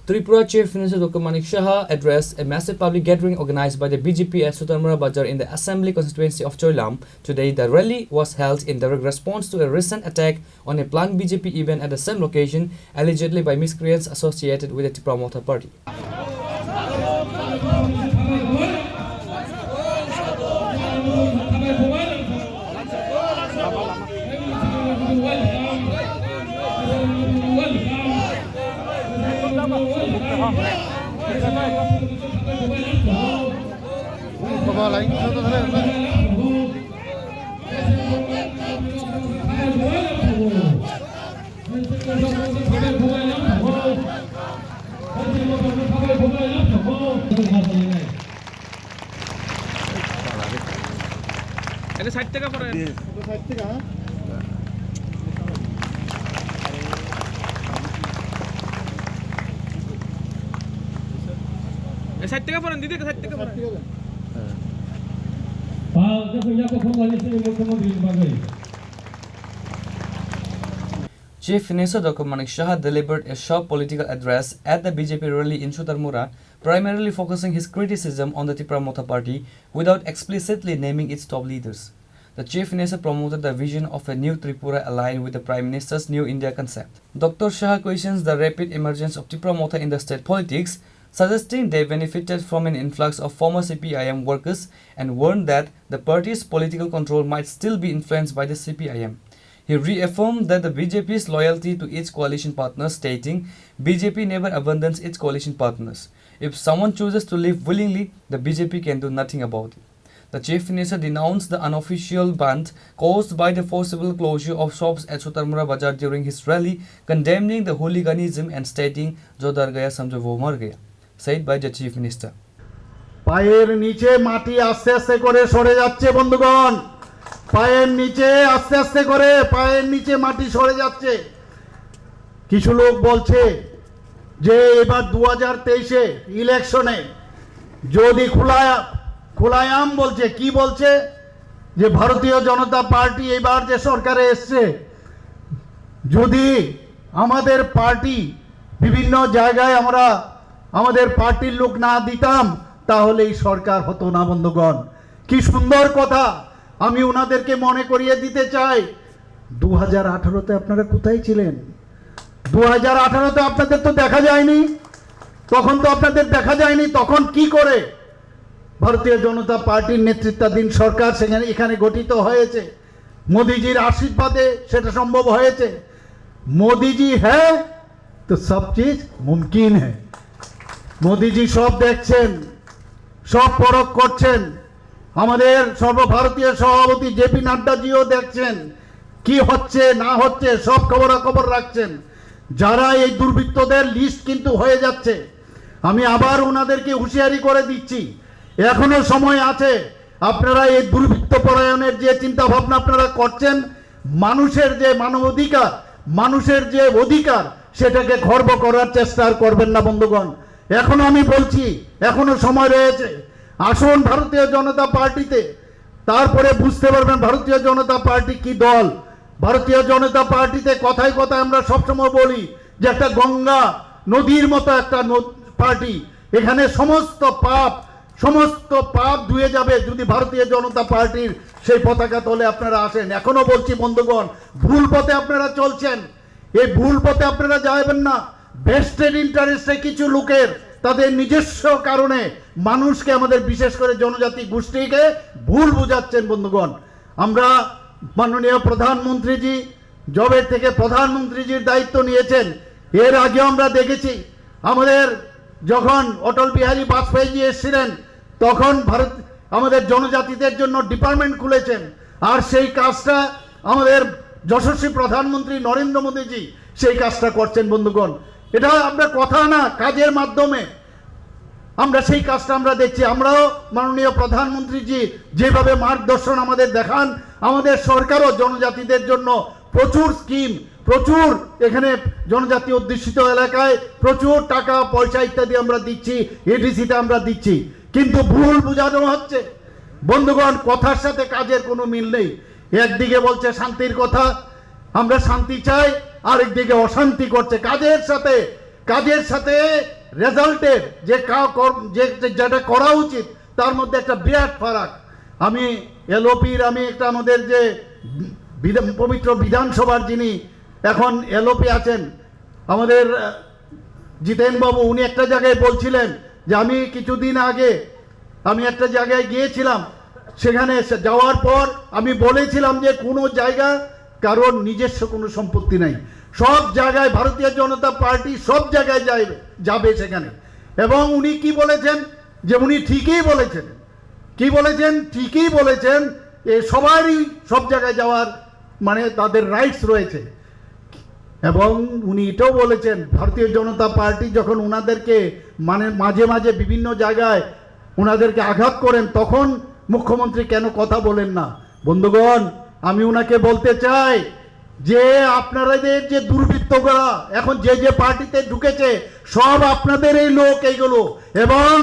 Tripura Chief Minister Dr. Manik Shah addressed a massive public gathering organized by the BJP at Sutarmura Bazar in the Assembly constituency of Choilam. Today, the rally was held in direct response to a recent attack on a planned BJP event at the same location, allegedly by miscreants associated with the Tripura Motha Party. Ada 60 টাকা পড়ে 60 টাকা এই 60 টাকা পড়েন দিদি 60 টাকা পড়েন Chief Minister Dr. Manik Shah delivered a short political address at the BJP rally in Sutarmura, primarily focusing his criticism on the Tripura Motha Party without explicitly naming its top leaders. The Chief Minister promoted the vision of a new Tripura aligned with the Prime Minister's New India concept. Dr. Shah questions the rapid emergence of Tripura Motha in the state politics, suggesting they benefited from an influx of former CPIM workers and warned that the party's political control might still be influenced by the CPIM. He reaffirmed that the BJP's loyalty to its coalition partners, stating, BJP never abandons its coalition partners. If someone chooses to leave willingly, the BJP can do nothing about it. The Chief Minister denounced the unofficial ban caused by the forcible closure of shops at Sutarmura Bazar during his rally, condemning the hooliganism and stating, Jo dar gaya samjho wo mar gaya, said by the Chief Minister. পায়ের নিচে মাটি আস্তে আস্তে করে সরে যাচ্ছে বন্ধুগণ, পায়ের নিচে আস্তে আস্তে করে পায়ের নিচে মাটি সরে যাচ্ছে। কিছু লোক বলছে যে এবার 2023-এ ইলেকশনে যদি খোলায়াম বলছে, কি বলছে যে ভারতীয় জনতা পার্টি এবার যে সরকারে এসছে, যদি আমাদের পার্টি বিভিন্ন জায়গায় আমরা আমাদের পার্টির লোক না দিতাম তাহলে এই সরকার হতো না। বন্ধুগণ, কি সুন্দর কথা। আমি ওনাদেরকে মনে করিয়ে দিতে চাই, 2018-তে আপনারা কোথায় ছিলেন? 2018-তে আপনাদের তো দেখা যায়নি, তখন তো আপনাদের দেখা যায়নি। তখন কি করে ভারতীয় জনতা পার্টির নেতৃত্বাধীন সরকার এখানে গঠিত হয়েছে? মোদিজির আশীর্বাদে সেটা সম্ভব হয়েছে। মোদিজি হ্যাঁ তো সব চিজ মুমকিন হ্যাঁ। মোদিজি সব দেখছেন, সব পরখ করছেন। আমাদের সর্বভারতীয় সভাপতি জেপি নাড্ডাজিও দেখছেন কি হচ্ছে না হচ্ছে, সব খবরাখবর রাখছেন। যারা এই দুর্বৃত্তদের লিস্ট কিন্তু হয়ে যাচ্ছে। আমি আবার ওনাদেরকে হুঁশিয়ারি করে দিচ্ছি, এখনো সময় আছে। আপনারা এই দুর্বৃত্ত পরায়ণের যে চিন্তা ভাবনা আপনারা করছেন, মানুষের যে মানবাধিকার, মানুষের যে অধিকার, সেটাকে খর্ব করার চেষ্টা আর করবেন না বন্ধুগণ। এখনো আমি বলছি, এখনো সময় রয়েছে। আসুন ভারতীয় জনতা পার্টিতে, তারপরে বুঝতে পারবেন ভারতীয় জনতা পার্টি কি দল। ভারতীয় জনতা পার্টিতে কথায় কথায় আমরা সবসময় বলি যে একটা গঙ্গা নদীর মতো একটা পার্টি। এখানে সমস্ত পাপ ধুয়ে যাবে যদি ভারতীয় জনতা পার্টির সেই পতাকা তলে আপনারা আসেন। এখনো বলছি বন্ধুগণ, ভুল পথে আপনারা চলছেন, এই ভুল পথে আপনারা যাবেন না। ভেস্টেড ইন্টারেস্টে কিছু লোকের তাদের নিজস্ব কারণে মানুষকে, আমাদের বিশেষ করে জনজাতি গোষ্ঠীকে ভুল বুঝাচ্ছেন বন্ধুগণ। আমরা মাননীয় প্রধানমন্ত্রীজি জবের থেকে প্রধানমন্ত্রীজির দায়িত্ব নিয়েছেন, এর আগে আমরা দেখেছি আমাদের যখন অটল বিহারী বাজপেয়ীজি এসেছিলেন তখন আমাদের জনজাতিদের জন্য ডিপার্টমেন্ট খুলেছেন। আর সেই কাজটা আমাদের যশস্বী প্রধানমন্ত্রী নরেন্দ্র মোদীজি সেই কাজটা করছেন বন্ধুগণ। এটা আমরা কথা না, কাজের মাধ্যমে আমরা সেই কাজটা আমরা দেখছি। আমরাও মাননীয় প্রধানমন্ত্রীজি যেভাবে মার্গদর্শন আমাদের দেখান, আমাদের সরকারও জনজাতিদের জন্য প্রচুর স্কিম, প্রচুর এখানে জনজাতি অধ্যুষিত এলাকায় প্রচুর টাকা পয়সা ইত্যাদি আমরা দিচ্ছি, এডিসিতে আমরা দিচ্ছি। কিন্তু ভুল বোঝানো হচ্ছে বন্ধুগণ, কথার সাথে কাজের কোনো মিল নেই। একদিকে বলছে শান্তির কথা, আমরা শান্তি চাই, আরেকদিকে অশান্তি করছে। কাজের সাথে কাজের সাথে রেজাল্টের যেটা করা উচিত তার মধ্যে একটা বিরাট ফারাক। আমি এলওপির একটা আমাদের যে পবিত্র বিধানসভার যিনি এখন এলওপি আছেন আমাদের জিতেন বাবু, উনি একটা জায়গায় বলছিলেন যে আমি কিছুদিন আগে আমি একটা জায়গায় গিয়েছিলাম, সেখানে যাওয়ার পর আমি বলেছিলাম যে কোনো জায়গা কারোর নিজস্ব কোনো সম্পত্তি নাই, সব জায়গায় ভারতীয় জনতা পার্টি সব জায়গায় যাবে সেখানে। এবং উনি কি বলেছেন যে উনি ঠিকই বলেছেন, কি বলেছেন, ঠিকই বলেছেন, সবারই সব জায়গায় যাওয়ার মানে তাদের রাইটস রয়েছে। এবং উনি এটাও বলেছেন ভারতীয় জনতা পার্টি যখন ওনাদেরকে মানে মাঝে মাঝে বিভিন্ন জায়গায় ওনাদেরকে আঘাত করেন তখন মুখ্যমন্ত্রী কেন কথা বলেন না। বন্ধুগণ, আমি ওনাকে বলতে চাই যে আপনাদের যে দুর্বৃত্তরা এখন যে পার্টিতে ঢুকেছে সব আপনাদের এই লোক এইগুলো, এবং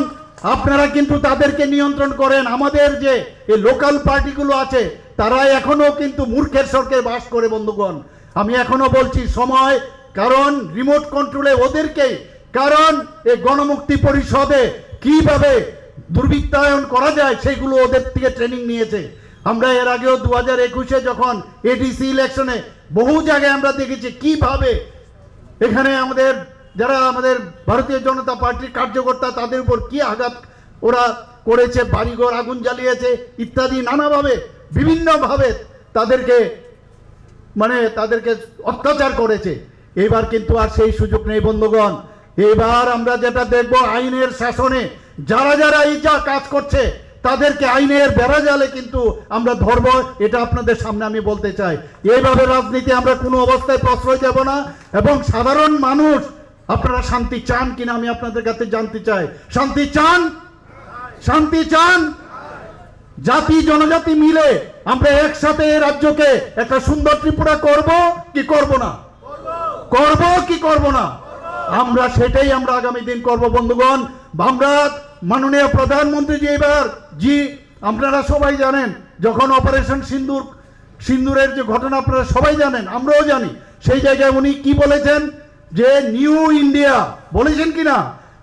আপনারা কিন্তু তাদেরকে নিয়ন্ত্রণ করেন। আমাদের যে এই লোকাল পার্টিগুলো আছে তারা এখনো কিন্তু মূর্খের সরকারে বাস করে। বন্ধুগণ, আমি এখনো বলছি সময়, কারণ রিমোট কন্ট্রোলে ওদেরকেই, কারণ এই গণমুক্তি পরিষদে কিভাবে দুর্বৃত্তায়ন করা যায় সেগুলো ওদের থেকে ট্রেনিং নিয়েছে। আমরা এর আগেও 2021-এ যখন এডিসি ইলেকশনে বহু জায়গায় আমরা দেখেছি কিভাবে এখানে আমাদের যারা আমাদের ভারতীয় জনতা পার্টির কার্যকর্তা তাদের উপর কি আঘাত ওরা করেছে, বাড়িঘর আগুন জ্বালিয়েছে ইত্যাদি নানাভাবে বিভিন্নভাবে তাদেরকে অত্যাচার করেছে। এবার কিন্তু আর সেই সুযোগ নেই। বন্ধুগণ, এবার আমরা যেটা দেখব আইনের শাসনে যারা যারা এই যা কাজ করছে তাদেরকে আইনের বেড়াজালে কিন্তু আমরা ধরব। এটা আপনাদের সামনে আমি বলতে চাই। এইভাবে রাজনীতি আমরা কোনো অবস্থায় প্রশ্রয় দেব না। এবং সাধারণ মানুষ আপনারা শান্তি চান কিনা আমি আপনাদের কাছে জানতে চাই। শান্তি চান? শান্তি চান? জাতি জনজাতি মিলে আমরা একসাথে এই রাজ্যকে একটা সুন্দর ত্রিপুরা করব কি করব না? করব কি করব না? আমরা সেটাই আমরা আগামী দিন করব। বন্ধুগণ, আমরা মাননীয় প্রধানমন্ত্রী আপনারা সবাই জানেন যখন অপারেশন সিন্দুরের যে ঘটনা আপনারা সবাই জানেন, আমরাও জানি, সেই জায়গায় উনি কি বলেছেন যে নিউ ইন্ডিয়া বলেছেন কিনা,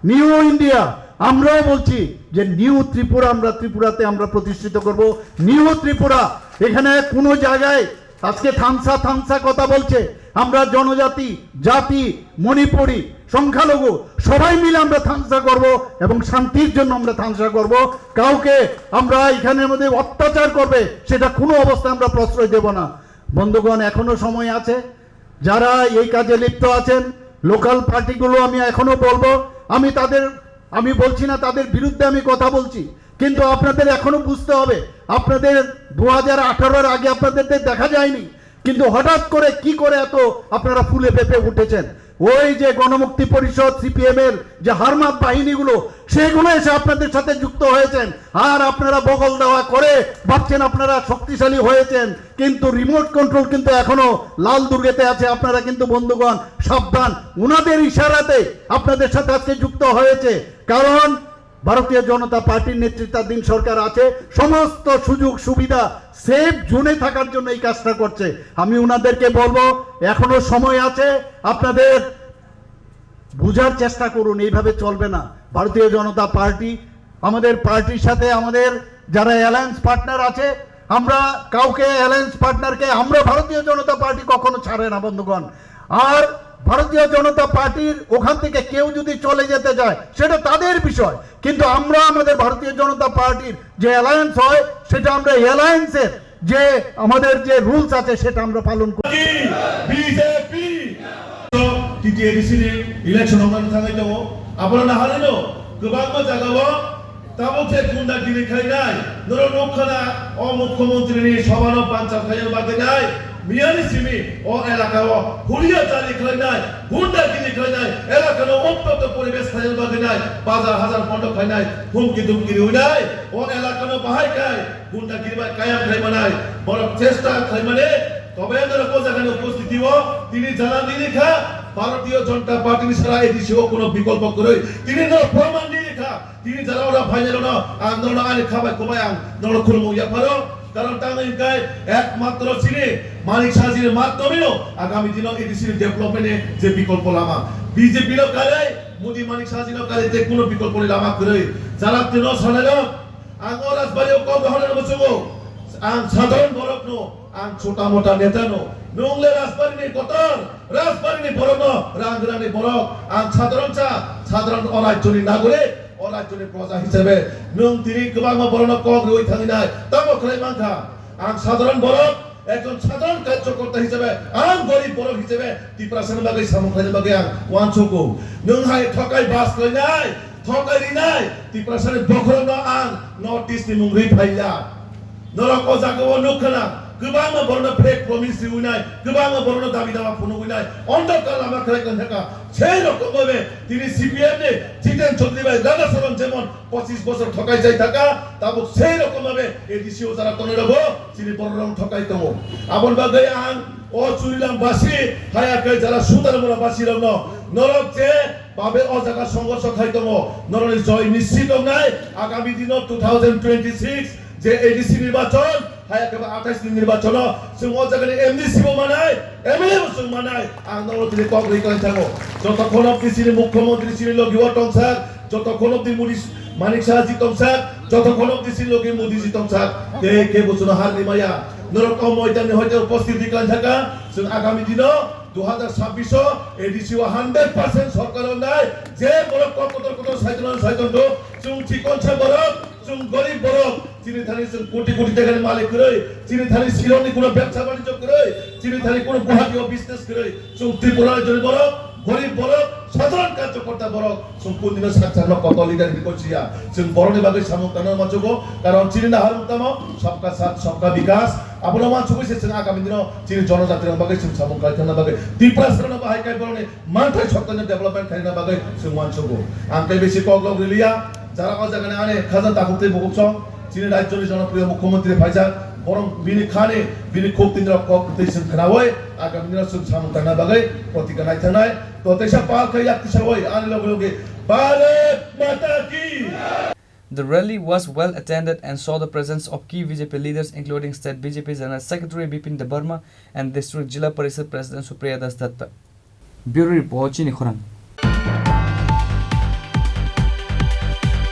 নিউ ইন্ডিয়া। আমরাও বলছি যে নিউ ত্রিপুরা আমরা ত্রিপুরাতে আমরা প্রতিষ্ঠিত করব। নিউ ত্রিপুরা, এখানে কোনো জায়গায় আজকে থামসা কথা বলছে, আমরা জনজাতি, জাতি, মণিপুরি, সংখ্যালঘু সবাই মিলে আমরা থামসা করব এবং শান্তির জন্য আমরা থামসা করব। কাউকে আমরা এখানের মধ্যে অত্যাচার করবে সেটা কোনো অবস্থায় আমরা প্রশ্রয় দেব না। বন্ধুগণ, এখনো সময় আছে, যারা এই কাজে লিপ্ত আছেন লোকাল পার্টিগুলো আমি এখনো বলবো, আমি বলছি না তাদের বিরুদ্ধে আমি কথা বলছি, কিন্তু আপনাদের এখনো বুঝতে হবে আপনাদের 2018-এর আগে আপনাদের দেখা যায়নি, কিন্তু হঠাৎ করে কি করে এত আপনারা ফুলে পেঁপে উঠেছেন। ওই যে গণমুক্তি পরিষদ সিপিএম এর যে হারমাত বাহিনীগুলো সেগুলো এসে আপনাদের সাথে যুক্ত হয়েছেন, আর আপনারা বগল দেওয়া করে ভাবছেন আপনারা শক্তিশালী হয়েছেন, কিন্তু রিমোট কন্ট্রোল কিন্তু এখনো লাল দুর্গেতে আছে। আপনারা কিন্তু বন্ধুগণ সাবধান, উনাদের ইশারাতে আপনাদের সাথে আজকে যুক্ত হয়েছে, কারণ ভারতীয় জনতা পার্টির নেতৃত্বাধীন সরকার আছে, সমস্ত সুযোগ সুবিধা সেফ জোনে থাকার জন্য এই কাজটা করছে। আমি উনাদেরকে বলবো এখনো সময় আছে, আপনাদের বুঝার চেষ্টা করুন, এইভাবে চলবে না। ভারতীয় জনতা পার্টি আমাদের পার্টির সাথে আমাদের যারা অ্যালায়েন্স পার্টনার আছে, আমরা কাউকে অ্যালায়েন্স পার্টনারকে আমরা ভারতীয় জনতা পার্টি কখনো ছাড়ে না বন্ধুগণ। আর ভারতীয় জনতা পার্টির ওখান থেকে কেউ যদি চলে যেতে যায় সেটা তাদের বিষয়, কিন্তু আমরা আমাদের ভারতীয় জনতা পার্টির যে অ্যালায়েন্স হয় সেটা আমরা অ্যালায়েন্সের যে আমাদের যে রুলস আছে সেটা আমরা পালন করি। বিজেপি টিটিএডিসিनि ইলেকশন हमनानै थांनाय दङ आपना हारिनो गोबां जायगायाव ताबोसे गुन्डागिरि खालामनाय नर नखना अ मुख्यमन्त्रीनि सभायाव पान्चाब खालामनो बादायनाय मियानि सिमि अ एलाकायाव हुरिया जारि खालामनाय गुन्डागिरि खालामनाय एलाकायाव अत्यन्त परिबेश खालामनो बादायनाय बाजार हाजार बन्द खालामनाय हुमकि दुमकि होनाय अ एलाकायाव बाहायखाय गुन्डागिरि कायम खालामनाय बर चेष्टा खालामनाय তবে নরকো জায়গায় উপস্থিতি ও তিনি জানান লেখা ভারতীয় জনতা পার্টির সারা এডিসিও কোনো বিকল্প করে তিনি প্রমাণ লেখা তিনি যারা ওরা ফাইনাল না আন্দোলন আনে খাবাই কোবাই আং নর খুলমু ইয়াপারো কারণ টাঙ্গাইলকায় একমাত্র চিনি মানিক সাজির মাধ্যমেও আগামী দিনে এডিসির ডেভেলপমেন্টে যে বিকল্প Lama BJP lo kare Modi Manik Saha lo kare te kuno bikol pore lama kore jara tino sanelo ang oras bari ko gahana no sugo ang sadharan borok no ang chota mota neta no nungle rasbari ni kotor rasbari ni borok no rangrani borok ang sadharan orai joni nagore অরাজ্যের প্রজা হিসেবে নং তিনি গোবাং বরণ cock রই থাকি নাই তব খলাই মানখা আং সাধারণ বরক একজন সাধারণ কার্যকর্তা হিসেবে আং গরিব বরক হিসেবে ত্রিপুরাসন বাগে সামখাইন বাগে আং ওয়ানছকো নং হাই ঠকাই বাস কই নাই ঠকাই রি নাই ত্রিপুরাসনের বখরন আং নর্থ ইস্ট নি মুংরি ফাইলা নরক জাগো নখনা गोबां बरनो फेक प्रमिस दिउनाय गोबां बरनो दाबि दावा फुनुनाय अन्धकार लामा खालायगोन थाका সেই রকম ভাবে তিনি সিপিএম নে জিতেন চৌধুরী ভাই রাজাসরণ যেমন 25 বছর ঠকাই যাই থাকা তাবো সেই রকম ভাবে এডিসিও যারা কোন রব তিনি বড়রং ঠকাই দङ আপন বাগে আং ও চুরিলাম বাসি হায়াকে যারা সুতার মোরা বাসি রং নরক যে বাবে ও জায়গা সংঘর্ষ খাই দङ নরনি জয় নিশ্চিত নাই আগামী দিন 2026 যে এডিসি নির্বাচন হায়াকে 28 দিন নির্বাচন जों ও জায়গায় এমডিসি বো মানায় এমএলএ বো जों মানায় আং নরতি কংগ্রেস কই থাকো যতক্ষণ অবধি তিনি মুখ্যমন্ত্রী ছিলেন লগিও টংসার যতক্ষণ অবধি মানিক সাহাজি টংসার যতক্ষণ অবধি ছিল লগি মোদিজি টংসার কে বছর হার নিমায়া নরকম ময়দানে হয়তো উপস্থিতি কান থাকা जों আগামী দিন 2026 এডিসিও 100% সরকার নাই যে বড় কত সাইতন जों ঠিকনছা বড় जों গরিব বড় চিনি থানি কোটি কোটি টাকার মালিক করে চিনি থানি সিরনি কোনো ব্যবসা বাণিজ্য করে চিনি থানি কোনো গুহাটিও বিজনেস করে जों ত্রিপুরার জন্য বড় গরিব বড় সাধারণ কার্যকর্তা বড় जों কোনদিন সাচ্চান্ন কত লিডার বিকছিয়া जों বড়নি বাগে সামকানো মাচগো কারণ চিনি না হারুতাম সবকা সাথ সবকা বিকাশ আপন মানসু কইছে जों আগামী দিন চিনি জনজাতির বাগে जों সামকাইতনা বাগে ত্রিপুরা সরনা বাহাইকাই বড়নি মানথাই সরকারनि ডেভেলপমেন্ট খাইনা বাগে जों মানসুগো আংকাই বেশি কগলগ রিলিয়া যারা অজাগানে আনে খাজা তাকুতে বকুকসং চিনি রাজ্যের জনপ্রিয় মুখ্যমন্ত্রী ফাইজাক বরং বিনি খানে বিনি খুব তিন রকম দেশন খানাওয় আগামী দিন जों সামকানা বাগে প্রতিজ্ঞা নাইথানাই তো তেসা পাল খাই আকতিসাওয় আনি লগে ভারত মাতা কি The rally was well attended and saw the presence of key BJP leaders including State BJP General Secretary Bipin Debarma and District Jila Parishad President Supriya Das Datta. Bureau Report Chini Khorang.